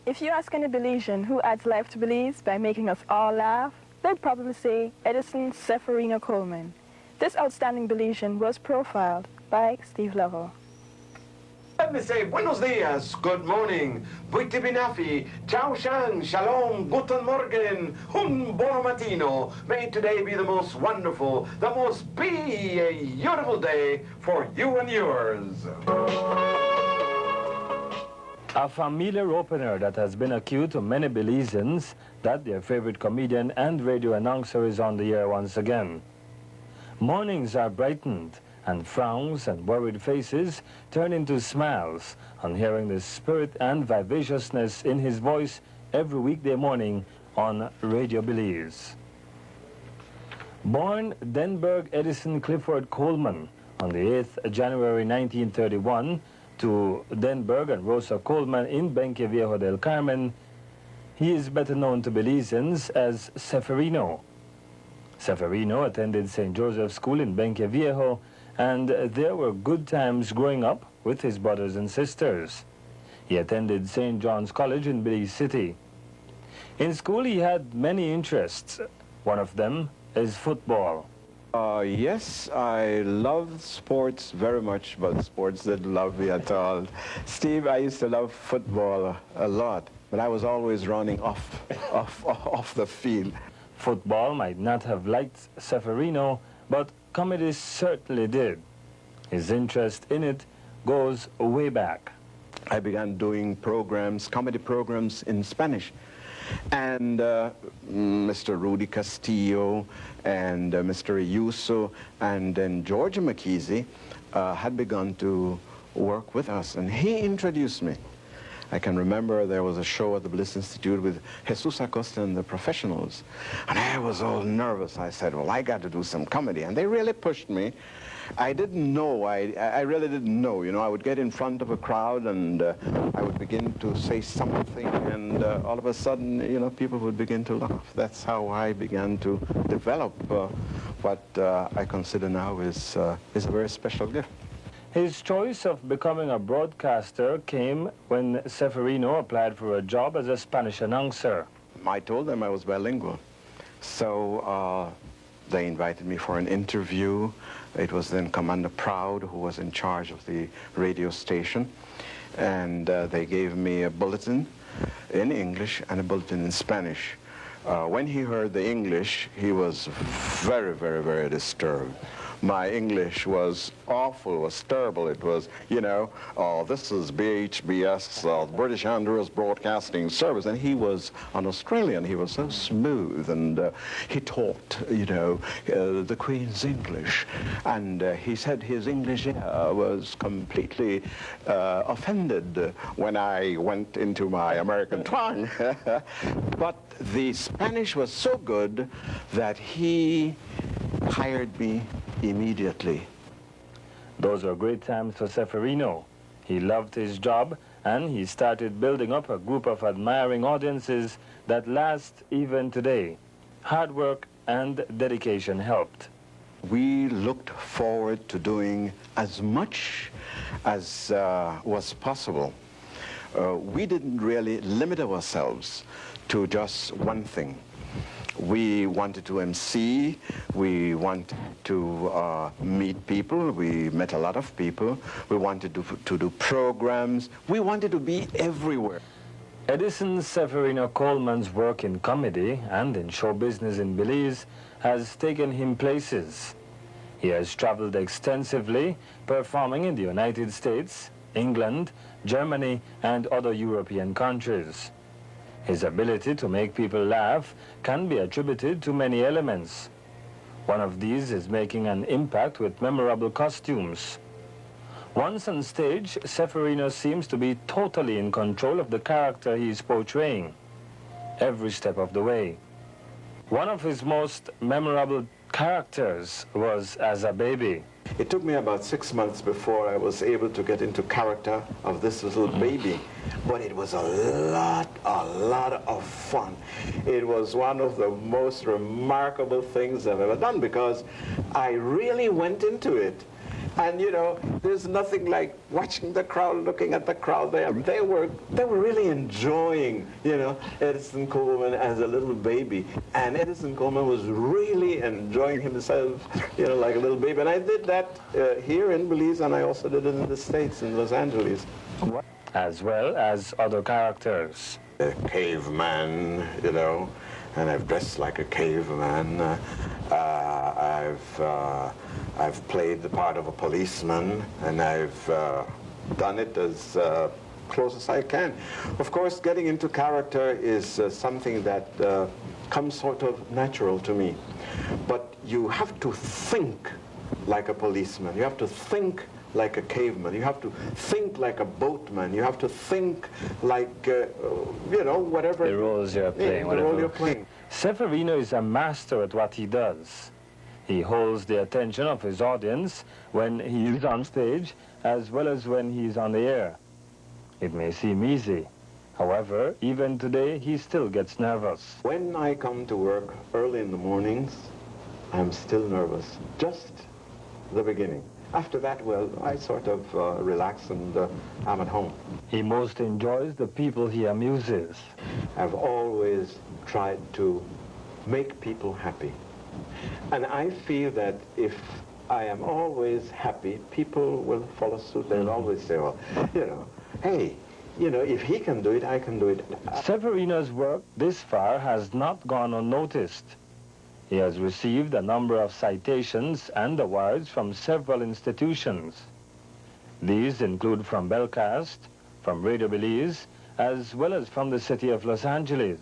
If you ask any Belizean who adds life to Belize by making us all laugh, they'd probably say Edison Seferino Coleman. This outstanding Belizean was profiled by Steve Lovell. Let me say buenos dias, good morning, buiti binafi, ciao shan, shalom, guten morgen, un buon mattino. May today be the most wonderful, the most beautiful day for you and yours. A familiar opener that has been acute to many Belizeans that their favorite comedian and radio announcer is on the air once again. Mornings are brightened, and frowns and worried faces turn into smiles on hearing the spirit and vivaciousness in his voice every weekday morning on Radio Belize. Born Denberg Edison Clifford Coleman on the 8th January 1931 to Denberg and Rosa Coleman in Benque Viejo del Carmen, he is better known to Belizeans as Seferino. Seferino attended St. Joseph's School in Benque Viejo, and there were good times growing up with his brothers and sisters. He attended St. John's College in Belize City. In school he had many interests. One of them is football. Yes, I love sports very much, but sports didn't love me at all. Steve, I used to love football a lot, but I was always running off the field. Football might not have liked Seferino, but comedy certainly did. His interest in it goes way back. I began doing programs, comedy programs in Spanish. And Mr. Rudy Castillo and Mr. Ayuso and then George McKeesey had begun to work with us, and he introduced me. I can remember there was a show at the Bliss Institute with Jesus Acosta and the Professionals, and I was all nervous. I said, well, I got to do some comedy, and they really pushed me. I didn't know, I really didn't know, you know. I would get in front of a crowd and I would begin to say something, and all of a sudden, you know, people would begin to laugh. That's how I began to develop what I consider now is a very special gift. His choice of becoming a broadcaster came when Seferino applied for a job as a Spanish announcer. I told them I was bilingual, so they invited me for an interview. It was then Commander Proud who was in charge of the radio station, and they gave me a bulletin in English and a bulletin in Spanish. When he heard the English, he was very, very, very disturbed. My English was awful, was terrible. It was, you know, this is BHBS, British Andrews Broadcasting Service. And he was an Australian. He was so smooth, and he talked, you know, the Queen's English. And he said his English was completely offended when I went into my American twang. But the Spanish was so good that he hired me immediately. Those were great times for Seferino. He loved his job, and he started building up a group of admiring audiences that last even today. Hard work and dedication helped. We looked forward to doing as much as was possible. We didn't really limit ourselves to just one thing. We wanted to MC, we wanted to meet people, we met a lot of people, we wanted to do programs, we wanted to be everywhere. Edison Seferino Coleman's work in comedy and in show business in Belize has taken him places. He has traveled extensively, performing in the United States, England, Germany, and other European countries. His ability to make people laugh can be attributed to many elements. One of these is making an impact with memorable costumes. Once on stage, Seferino seems to be totally in control of the character he is portraying, every step of the way. One of his most memorable characters was as a baby. It took me about 6 months before I was able to get into character of this little baby, but it was a lot of fun. It was one of the most remarkable things I've ever done, because I really went into it And you know, there's nothing like watching the crowd, looking at the crowd. They were really enjoying, you know, Edison Coleman as a little baby. And Edison Coleman was really enjoying himself, you know, like a little baby. And I did that here in Belize, and I also did it in the States, in Los Angeles. As well as other characters. A caveman, you know, and I've dressed like a caveman. I've played the part of a policeman, and I've done it as close as I can. Of course, getting into character is something that comes sort of natural to me. But you have to think like a policeman. You have to think like a caveman. You have to think like a boatman. You have to think like, you know, whatever. The roles you're playing. The role you're playing. Seferino is a master at what he does. He holds the attention of his audience when he is on stage as well as when he's on the air. It may seem easy. However, even today, he still gets nervous. When I come to work early in the mornings, I'm still nervous. Just the beginning. After that, well, I sort of relax and I'm at home. He most enjoys the people he amuses. I've always tried to make people happy. And I feel that if I am always happy, people will follow suit. They'll always say, well, you know, hey, you know, if he can do it, I can do it. Seferino's work this far has not gone unnoticed. He has received a number of citations and awards from several institutions. These include from Belcast, from Radio Belize, as well as from the city of Los Angeles.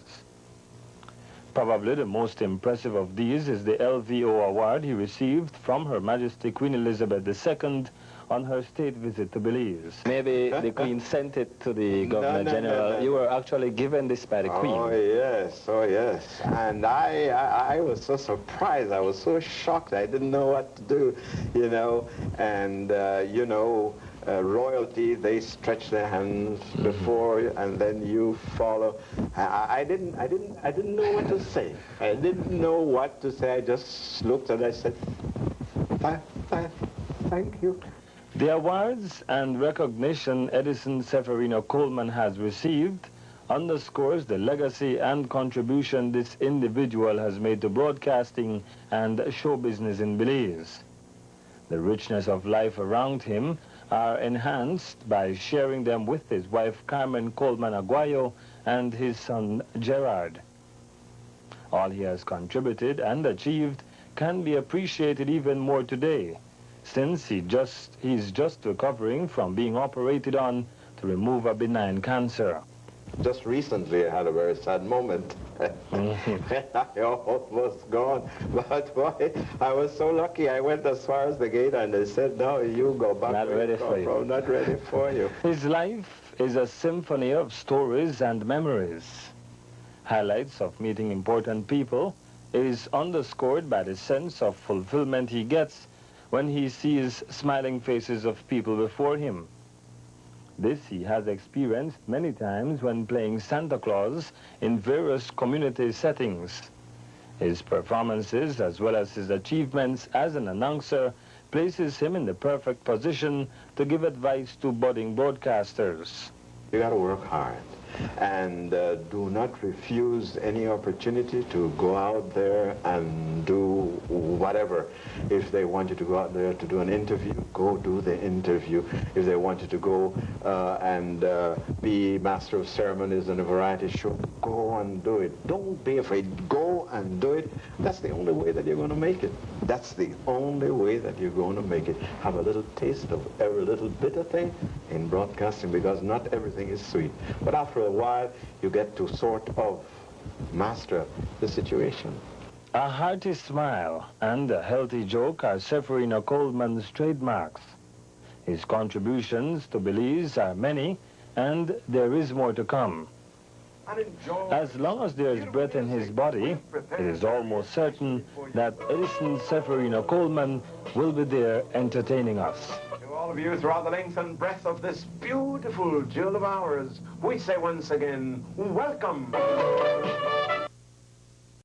Probably the most impressive of these is the LVO award he received from Her Majesty Queen Elizabeth II on her state visit to Belize. Maybe the Queen sent it to the Governor General. No. You were actually given this by the Queen. Oh yes. And I was so surprised. I was so shocked. I didn't know what to do, you know. And you know, royalty, they stretch their hands before you, and then you follow. I didn't know what to say. I didn't know what to say. I just looked and I said, thank you. The awards and recognition Edison Seferino Coleman has received underscores the legacy and contribution this individual has made to broadcasting and show business in Belize. The richness of life around him are enhanced by sharing them with his wife Carmen Coleman Aguayo and his son Gerard. All he has contributed and achieved can be appreciated even more today, since he's just recovering from being operated on to remove a benign cancer. Just recently I had a very sad moment. I almost gone. But boy, I was so lucky. I went as far as the gate and they said, no, you go back. Not ready for you. Not ready for you. His life is a symphony of stories and memories. Highlights of meeting important people is underscored by the sense of fulfillment he gets when he sees smiling faces of people before him. This he has experienced many times when playing Santa Claus in various community settings. His performances, as well as his achievements as an announcer, places him in the perfect position to give advice to budding broadcasters. You got to work hard and do not refuse any opportunity to go out there and do whatever. If they want you to go out there to do an interview, go do the interview. If they want you to go and be master of ceremonies in a variety show, go and do it. Don't be afraid. Go and do it. That's the only way that you're going to make it. That's the only way that you're going to make it. Have a little taste of every little bitter thing in broadcasting, because not everything is sweet. But after a while, you get to sort of master the situation. A hearty smile and a healthy joke are Seferino Coleman's trademarks. His contributions to Belize are many, and there is more to come. As long as there is breath in his body, it is almost certain that Edison Seferino Coleman will be there entertaining us. To all of you throughout the length and breadth of this beautiful jewel of ours, we say once again, welcome.